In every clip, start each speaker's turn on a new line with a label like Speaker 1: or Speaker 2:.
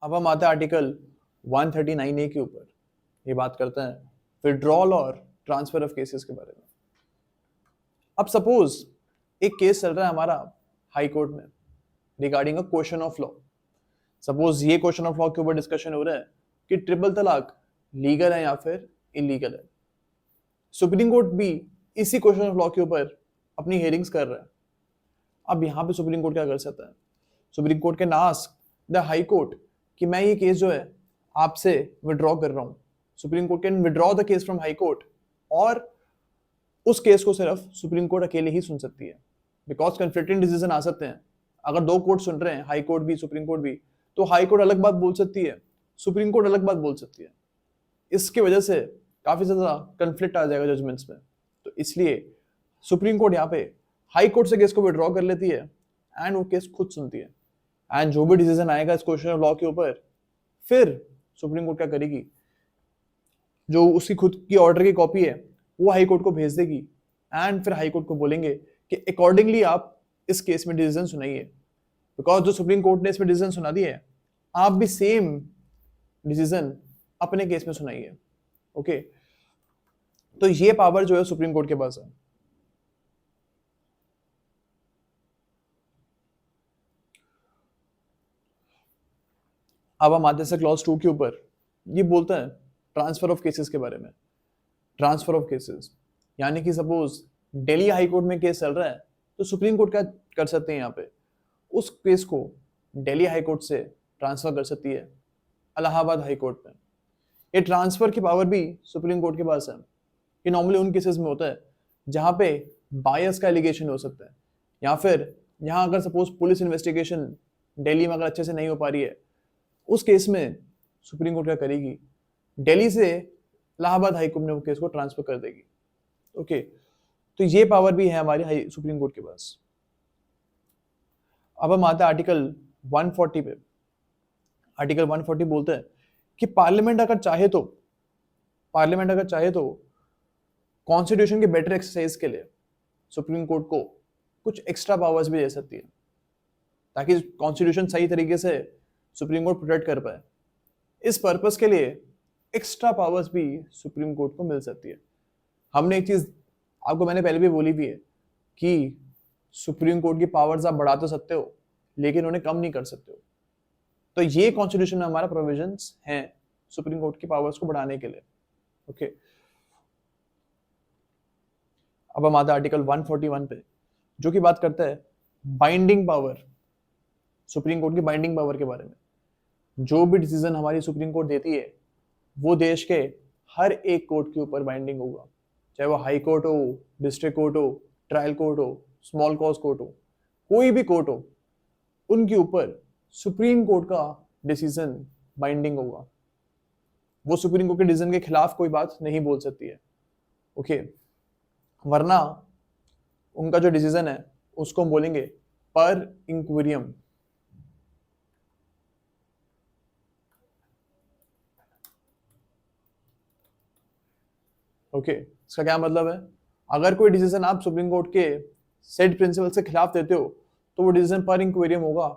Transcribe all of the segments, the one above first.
Speaker 1: अब हम आते हैं आर्टिकल 139A के ऊपर। ये बात करते हैं विड्रॉल और ट्रांसफर ऑफ केसेस के बारे में। अब सपोज एक केस चल रहा है हमारा हाई कोर्ट में regarding a question of law. Suppose ये क्वेश्चन ऑफ लॉ के ऊपर डिस्कशन हो रहा है कि ट्रिपल तलाक लीगल है या फिर इलीगल है। सुप्रीम कोर्ट भी इसी क्वेश्चन ऑफ लॉ के ऊपर अपनी हियरिंग्स कर रहा है। अब यहाँ पे सुप्रीम कोर्ट क्या कर सकता है? Supreme court can ask the high court कि मैं ये केस जो है आपसे विड्रॉ कर रहा हूँ। Supreme court can withdraw the case from high court और उस केस को सिर्फ सुप्रीम कोर्ट अकेले ही सुन सकती है, बिकॉज कन्फ्लिक्टिंग डिसीजन आ सकते हैं। अगर दो कोर्ट सुन रहे हैं, हाई कोर्ट भी सुप्रीम कोर्ट भी, तो हाई कोर्ट अलग बात बोल सकती है, सुप्रीम कोर्ट अलग बात बोल सकती है। इसकी वजह से काफी ज्यादा कंफ्लिक्ट आ जाएगा जजमेंट्स में। तो इसलिए सुप्रीम कोर्ट यहाँ पे हाई कोर्ट से केस को विड्रॉ कर लेती है एंड वो केस खुद सुनती है। एंड जो भी डिसीजन आएगा इस क्वेश्चन ऑफ लॉ के ऊपर, फिर सुप्रीम कोर्ट क्या करेगी, जो उसकी खुद की ऑर्डर की कॉपी है वो हाई कोर्ट को भेज देगी एंड फिर हाई कोर्ट को बोलेंगे कि अकॉर्डिंगली आप इस केस में डिसीजन सुनाइए। बिकॉज जो सुप्रीम कोर्ट ने इसमें डिसीजन सुना दिया है, आप भी सेम डिसीजन अपने केस में सुनाइए। ओके, तो ये पावर जो है सुप्रीम कोर्ट के पास है। अब हम आते हैं क्लॉज 2 के ऊपर। ये बोलता है ट्रांसफर ऑफ केसेस के बारे में। ट्रांसफर ऑफ केसेस यानी कि सपोज दिल्ली हाई कोर्ट में केस चल रहा है, तो सुप्रीम कोर्ट क्या कर सकते हैं यहाँ पे, उस केस को दिल्ली हाई कोर्ट से ट्रांसफर कर सकती है इलाहाबाद हाई कोर्ट में। ये ट्रांसफर की पावर भी सुप्रीम कोर्ट के पास है। ये नॉर्मली उन केसेस में होता है जहाँ पे बायस का एलिगेशन हो सकता है, या फिर यहाँ अगर सपोज पुलिस इन्वेस्टिगेशन दिल्ली में अगर अच्छे से नहीं हो पा रही है, उस केस में सुप्रीम कोर्ट क्या करेगी, दिल्ली से इलाहाबाद हाई कोर्ट में वो केस को ट्रांसफर कर देगी। ओके, तो ये पावर भी है हमारी हाई सुप्रीम कोर्ट के पास। अब हम आते हैं आर्टिकल 140 पे। आर्टिकल 140 बोलते हैं कि पार्लियामेंट अगर चाहे तो कॉन्स्टिट्यूशन के बेटर एक्सरसाइज के लिए सुप्रीम कोर्ट को कुछ एक्स्ट्रा पावर्स भी दे सकती है, ताकि कॉन्स्टिट्यूशन सही तरीके से सुप्रीम कोर्ट प्रोटेक्ट कर पाए। इस पर्पस के लिए एक्स्ट्रा पावर्स भी सुप्रीम कोर्ट को मिल सकती है। हमने एक चीज आपको मैंने पहले भी बोली भी है कि सुप्रीम कोर्ट की पावर्स आप बढ़ा तो सकते हो, लेकिन उन्हें कम नहीं कर सकते हो। तो ये कॉन्स्टिट्यूशन में हमारा प्रोविजंस हैं सुप्रीम कोर्ट की पावर्स को बढ़ाने के लिए। ओके, अब हम आते हैं आर्टिकल 141 पे, जो कि बात करता है बाइंडिंग पावर, सुप्रीम कोर्ट की बाइंडिंग पावर के बारे में। जो भी डिसीजन हमारी सुप्रीम कोर्ट देती है वो देश के हर एक कोर्ट के ऊपर बाइंडिंग होगा, चाहे वो हाई कोर्ट हो, डिस्ट्रिक्ट कोर्ट हो, ट्रायल कोर्ट हो, स्मॉल कॉज कोर्ट हो, कोई भी कोर्ट हो, उनके ऊपर सुप्रीम कोर्ट का डिसीजन बाइंडिंग होगा। वो सुप्रीम कोर्ट के डिसीजन के खिलाफ कोई बात नहीं बोल सकती है। ओके, वरना उनका जो डिसीजन है उसको हम बोलेंगे पर इंक्विरियम। ओके, इसका क्या मतलब है, अगर कोई डिसीजन आप सुप्रीम कोर्ट के सेट प्रिंसिपल से खिलाफ देते हो तो वो डिसीजन पर इंक्विरियम होगा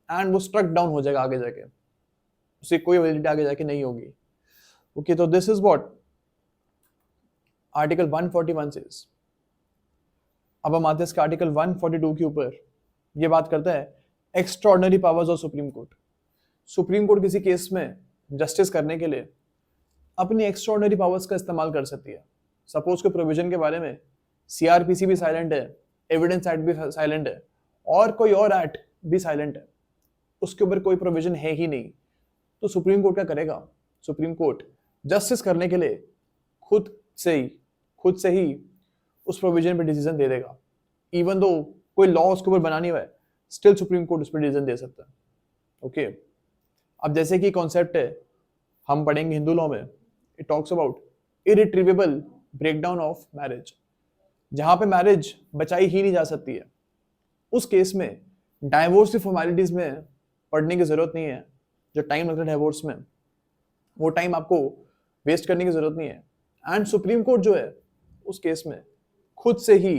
Speaker 1: एंड वो स्ट्रक डाउन हो जाएगा आगे जाके, उसकी कोई वैलिडिटी आगे जाके नहीं होगी। ओके, तो this is what article 141 says. अब हम आते हैं इसके आर्टिकल 142 के ऊपर। ये बात करता है extraordinary powers of supreme court. Supreme court किसी केस में जस्टिस करने के लिए अपनी एक्स्ट्राऑर्डिनरी पावर्स का इस्तेमाल कर सकती है। सपोज के प्रोविजन के बारे में सीआरपीसी भी साइलेंट है, एविडेंस एक्ट भी साइलेंट है, और कोई और एक्ट भी साइलेंट है, उसके ऊपर कोई प्रोविजन है ही नहीं, तो सुप्रीम कोर्ट क्या करेगा, सुप्रीम कोर्ट जस्टिस करने के लिए खुद से ही उस प्रोविजन पे डिसीजन दे देगा। इवन दो कोई लॉ उसके ऊपर बना नहीं हुआ है, स्टिल सुप्रीम कोर्ट उस पर डिसीजन दे सकता है। ओके, अब जैसे कि कॉन्सेप्ट है हम पढ़ेंगे हिंदू लॉ में, it talks about irretrievable breakdown of marriage. जहां पे मैरिज बचाई ही नहीं जा सकती है, उस केस में डाइवोर्स की फॉर्मेलिटीज में पढ़ने की जरूरत नहीं है। जो टाइम लगता है डाइवोर्स में, वो टाइम आपको वेस्ट करने की जरूरत नहीं है। एंड सुप्रीम कोर्ट जो है उस केस में खुद से ही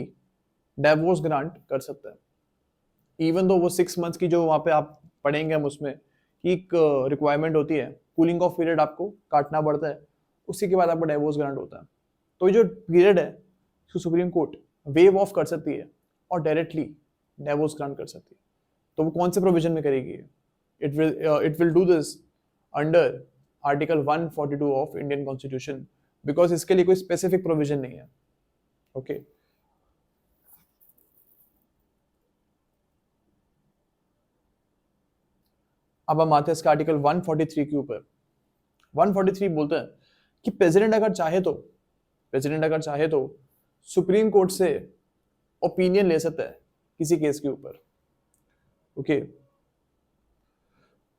Speaker 1: डाइवोर्स ग्रांट कर सकता है। इवन दो वो 6 मंथ्स की जो वहां पे आप पढ़ेंगे हम उसमें कि एक रिक्वायरमेंट होती है, कूलिंग ऑफ पीरियड आपको काटना पड़ता है, उसी के बाद आपको डिवोर्स ग्रांट होता है। तो ये जो पीरियड है उसको सुप्रीम कोर्ट वेव ऑफ कर सकती है और डायरेक्टली डिवोर्स ग्रांट कर सकती है। तो वो कौन से प्रोविजन में करेगी? It will do this under article 142 of Indian constitution, because इसके लिए कोई स्पेसिफिक प्रोविजन नहीं है। ओके अब हम आते हैं इसका आर्टिकल 143 के ऊपर। 143 बोलते हैं कि प्रेसिडेंट अगर चाहे तो सुप्रीम कोर्ट से ओपिनियन ले सकता है किसी केस के ऊपर। ओके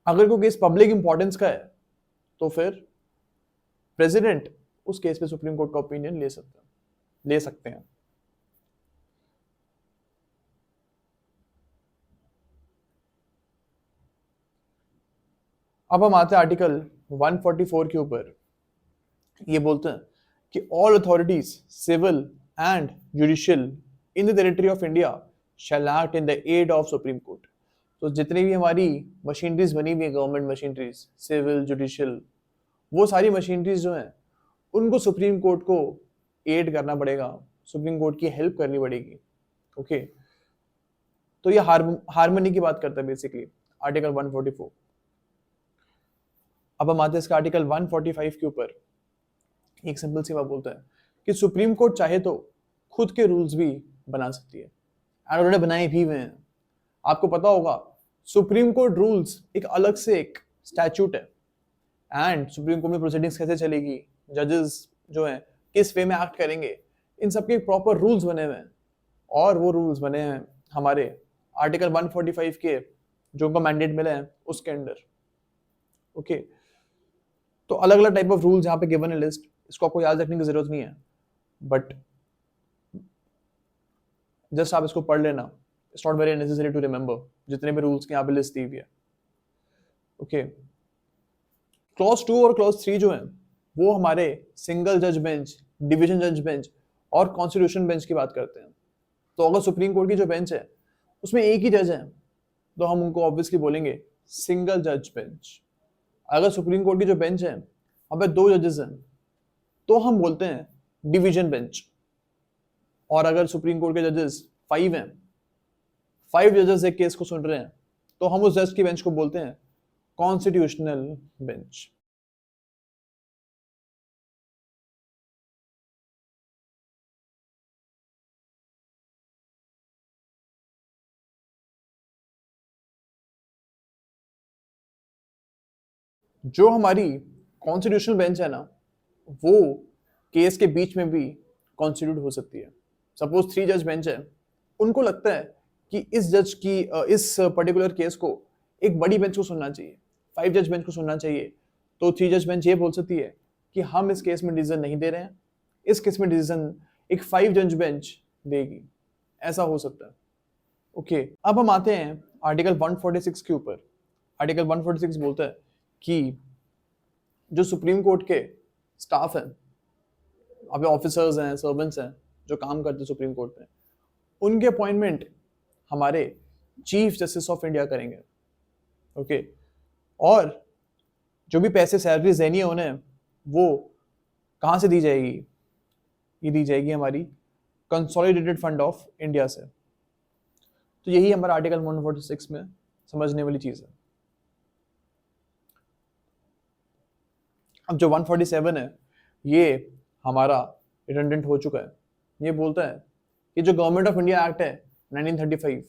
Speaker 1: अगर कोई केस पब्लिक इंपॉर्टेंस का है तो फिर प्रेसिडेंट उस केस पे सुप्रीम कोर्ट का ओपिनियन ले सकते हैं। अब हम आते हैं आर्टिकल 144 के ऊपर। ये बोलते हैं कि all authorities civil and judicial in the territory of India shall act in the aid of supreme court. तो जितनी भी हमारी मशीनरीज बनी हुई है, गवर्नमेंट मशीनरीज, सिविल, जुडिशियल, वो सारी मशीनरीज जो हैं उनको सुप्रीम कोर्ट को एड करना पड़ेगा, सुप्रीम कोर्ट की हेल्प करनी पड़ेगी। ओके तो ये हार्मनी की बात करता है बेसिकली आर्टिकल 144। अब हम आते हैं इसका आर्टिकल 145 के ऊपर। एक सिंपल सी बात बोलता है कि सुप्रीम कोर्ट चाहे तो खुद के रूल्स भी बना सकती है, और उन्होंने बनाए भी हुए हैं। आपको पता होगा सुप्रीम कोर्ट रूल्स एक अलग से एक स्टैट्यूट है, एंड सुप्रीम कोर्ट में प्रोसीडिंग्स कैसे चलेगी, जजेस जो हैं किस वे में एक्ट करेंगे, इन सबके प्रॉपर रूल्स बने हुए हैं। और वो रूल्स बने हैं हमारे आर्टिकल 145 के, जो उनको मैंडेट मिले हैं उसके अंडर। ओके तो अलग अलग टाइप ऑफ रूल्स यहाँ पे गिवन है लिस्ट, इसको आपको याद रखने की जरूरत नहीं है, बट जस्ट आप इसको पढ़ लेना, it's not very necessary to remember जितने भी रूल्स की यहाँ पे लिस्ट दी हुई है। ओके क्लॉज 2 और क्लॉज 3 जो है वो हमारे सिंगल जज बेंच, डिवीजन जज बेंच और कॉन्स्टिट्यूशन बेंच की बात करते हैं। तो अगर सुप्रीम कोर्ट की जो बेंच है उसमें एक ही जज है तो हम उनको ऑब्वियसली बोलेंगे सिंगल जज बेंच। अगर सुप्रीम कोर्ट की जो बेंच है वहां पे 2 जजेस हैं तो हम बोलते हैं डिवीजन बेंच। और अगर सुप्रीम कोर्ट के जजेस 5 हैं, 5 जजेस एक केस को सुन रहे हैं, तो हम उस जज की बेंच को बोलते हैं कॉन्स्टिट्यूशनल बेंच। जो हमारी कॉन्स्टिट्यूशनल बेंच है ना, वो केस के बीच में भी कॉन्स्टिट्यूट हो सकती है। सपोज 3 जज बेंच है, उनको लगता है कि इस पर्टिकुलर केस को एक बड़ी बेंच को सुनना चाहिए, 5 जज बेंच को सुनना चाहिए, तो 3 जज बेंच ये बोल सकती है कि हम इस केस में डिसीजन नहीं दे रहे हैं, इस केस में डिसीजन एक 5 जज बेंच देगी। ऐसा हो सकता है। ओके अब हम आते हैं आर्टिकल 146 के ऊपर। आर्टिकल 146 बोलता है कि जो सुप्रीम कोर्ट के स्टाफ हैं, अभी ऑफिसर्स हैं, सर्वेंट्स हैं जो काम करते हैं सुप्रीम कोर्ट में, उनके अपॉइंटमेंट हमारे चीफ जस्टिस ऑफ इंडिया करेंगे। ओके और जो भी पैसे सैलरीज देनी है उन्हें, वो कहाँ से दी जाएगी? ये दी जाएगी हमारी कंसोलिडेटेड फंड ऑफ इंडिया से। तो यही हमारा आर्टिकल 146 में समझने वाली चीज है। अब जो 147 है ये हमारा रिडंडेंट हो चुका है। ये बोलता है कि जो गवर्नमेंट ऑफ इंडिया एक्ट है 1935,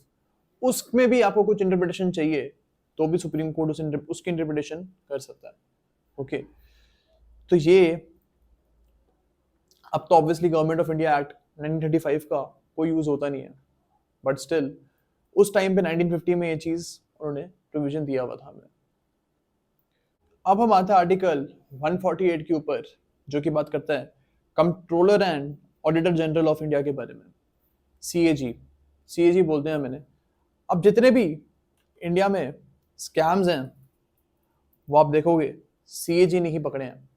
Speaker 1: उसमें भी आपको कुछ इंटरप्रिटेशन चाहिए तो भी सुप्रीम कोर्ट उसकी इंटरप्रिटेशन कर सकता है। ओके तो ये अब तो obviously government of India act 1935 का कोई यूज होता नहीं है, बट स्टिल उस टाइम पे 1950 में ये चीज उन्होंने प्रोविजन दिया हुआ था हमें। अब हम आते हैं आर्टिकल 148 के ऊपर, जो कि बात करता है controller and auditor general of India के बारे में। सीएजी बोलते हैं मैंने। अब जितने भी इंडिया में स्कैम्स हैं वो आप देखोगे सीएजी ने ही पकड़े हैं।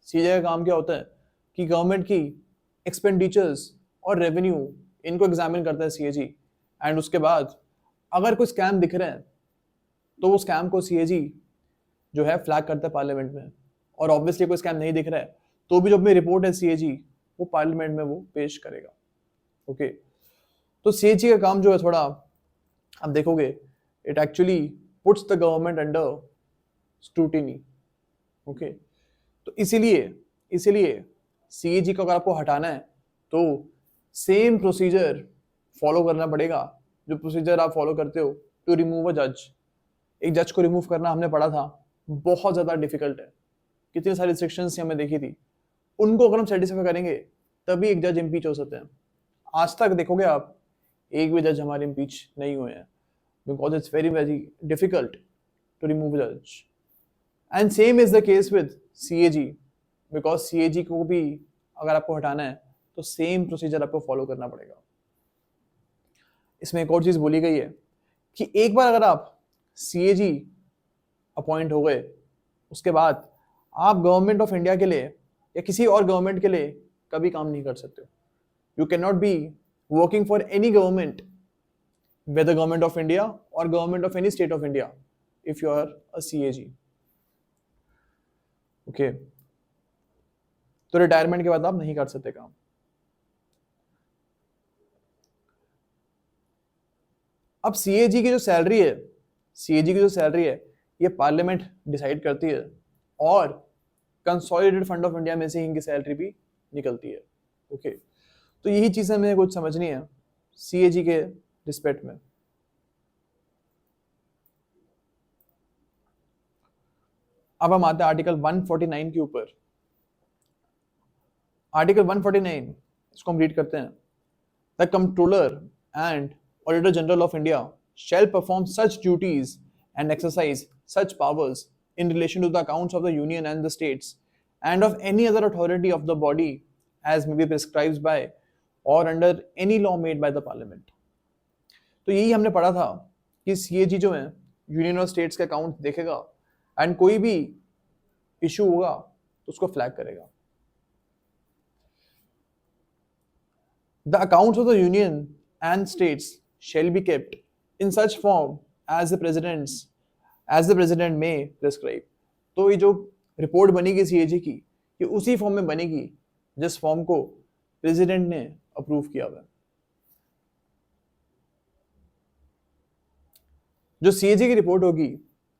Speaker 1: सीएजी का काम क्या होता है कि गवर्नमेंट की एक्सपेंडिचर्स और रेवेन्यू इनको एग्जामिन करता है सीएजी, एंड उसके बाद अगर कोई स्कैम दिख रहा है तो वो स्कैम को सीएजी जो है फ्लैग करता है पार्लियामेंट में, और ऑब्वियसली कोई स्कैम नहीं दिख रहा है तो भी जो अपनी रिपोर्ट है सीएजी वो पार्लियामेंट में वो पेश करेगा। ओके, तो सीएजी का काम जो है थोड़ा आप देखोगे it actually puts the government under scrutiny. Okay, तो इसीलिए सीएजी को अगर आपको हटाना है तो सेम प्रोसीजर फॉलो करना पड़ेगा जो प्रोसीजर आप फॉलो करते हो टू रिमूव अ जज। एक जज को रिमूव करना हमने पढ़ा था, बहुत ज्यादा डिफिकल्ट है, कितनी सारी रिस्ट्रिक्शंस हमने देखी थी, उनको अगर हम सेटिस्फाई करेंगे तभी एक जज इम्पीच हो सकते हैं। आज तक देखोगे आप एक भी जज हमारे इम्पीच नहीं हुए हैं, because it's very very difficult to remove जज। And same is the case with CAG, because CAG को भी अगर आपको हटाना है तो सेम प्रोसीजर आपको फॉलो करना पड़ेगा। इसमें एक और चीज बोली गई है कि एक बार अगर आप सीएजी अपॉइंट हो गए उसके बाद आप गवर्नमेंट ऑफ इंडिया के लिए या किसी और गवर्नमेंट के लिए कभी काम नहीं कर सकते। You can not be working for any government, whether government of India or government of any state of India, if you are a CAG. Okay, तो रिटायरमेंट के बाद आप नहीं कर सकते काम। अब सीएजी की जो सैलरी है, सीएजी की जो सैलरी है ये पार्लियामेंट डिसाइड करती है और कंसोलिडेटेड फंड ऑफ इंडिया में से इनकी सैलरी भी निकलती है। ओके, तो यही चीजें हमें कुछ समझनी है सीएजी के रिस्पेक्ट में। अब हम आते हैं आर्टिकल 149 के ऊपर। आर्टिकल 149 इसको हम रीड करते हैं। The controller and auditor general of India shall perform such duties and exercise such powers in relation to the accounts of the union and the states and of any other authority of the body as may be prescribed by or under any law made by the parliament। तो यही हमने पढ़ा था कि CAG जो है union और states के अकाउंट देखेगा एंड कोई भी इशू होगा तो उसको फ्लैग करेगा। The accounts of the union and states shall be kept in such form as the president may prescribe। तो ये जो रिपोर्ट बनेगी सीएजी की ये उसी फॉर्म में बनेगी जिस फॉर्म को प्रेसिडेंट ने अप्रूव किया हुआ है। जो सीएजी की रिपोर्ट होगी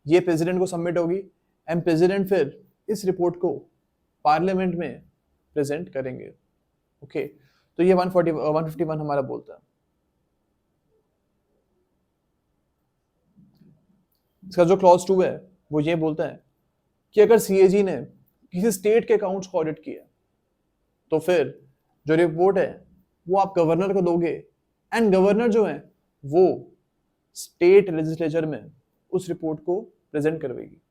Speaker 1: ये प्रेसिडेंट को सबमिट होगी एंड प्रेसिडेंट फिर इस रिपोर्ट को पार्लियामेंट में प्रेजेंट करेंगे। ओके, तो ये 151 हमारा बोलता है। इसका जो क्लॉज 2 है वो ये बोलता है कि अगर सीएजी ने किसी स्टेट के अकाउंट्स को ऑडिट किया तो फिर जो रिपोर्ट है वो आप गवर्नर को दोगे एंड गवर्नर जो है वो स्टेट लेजिस्लेचर में उस रिपोर्ट को प्रेजेंट करवाएगी।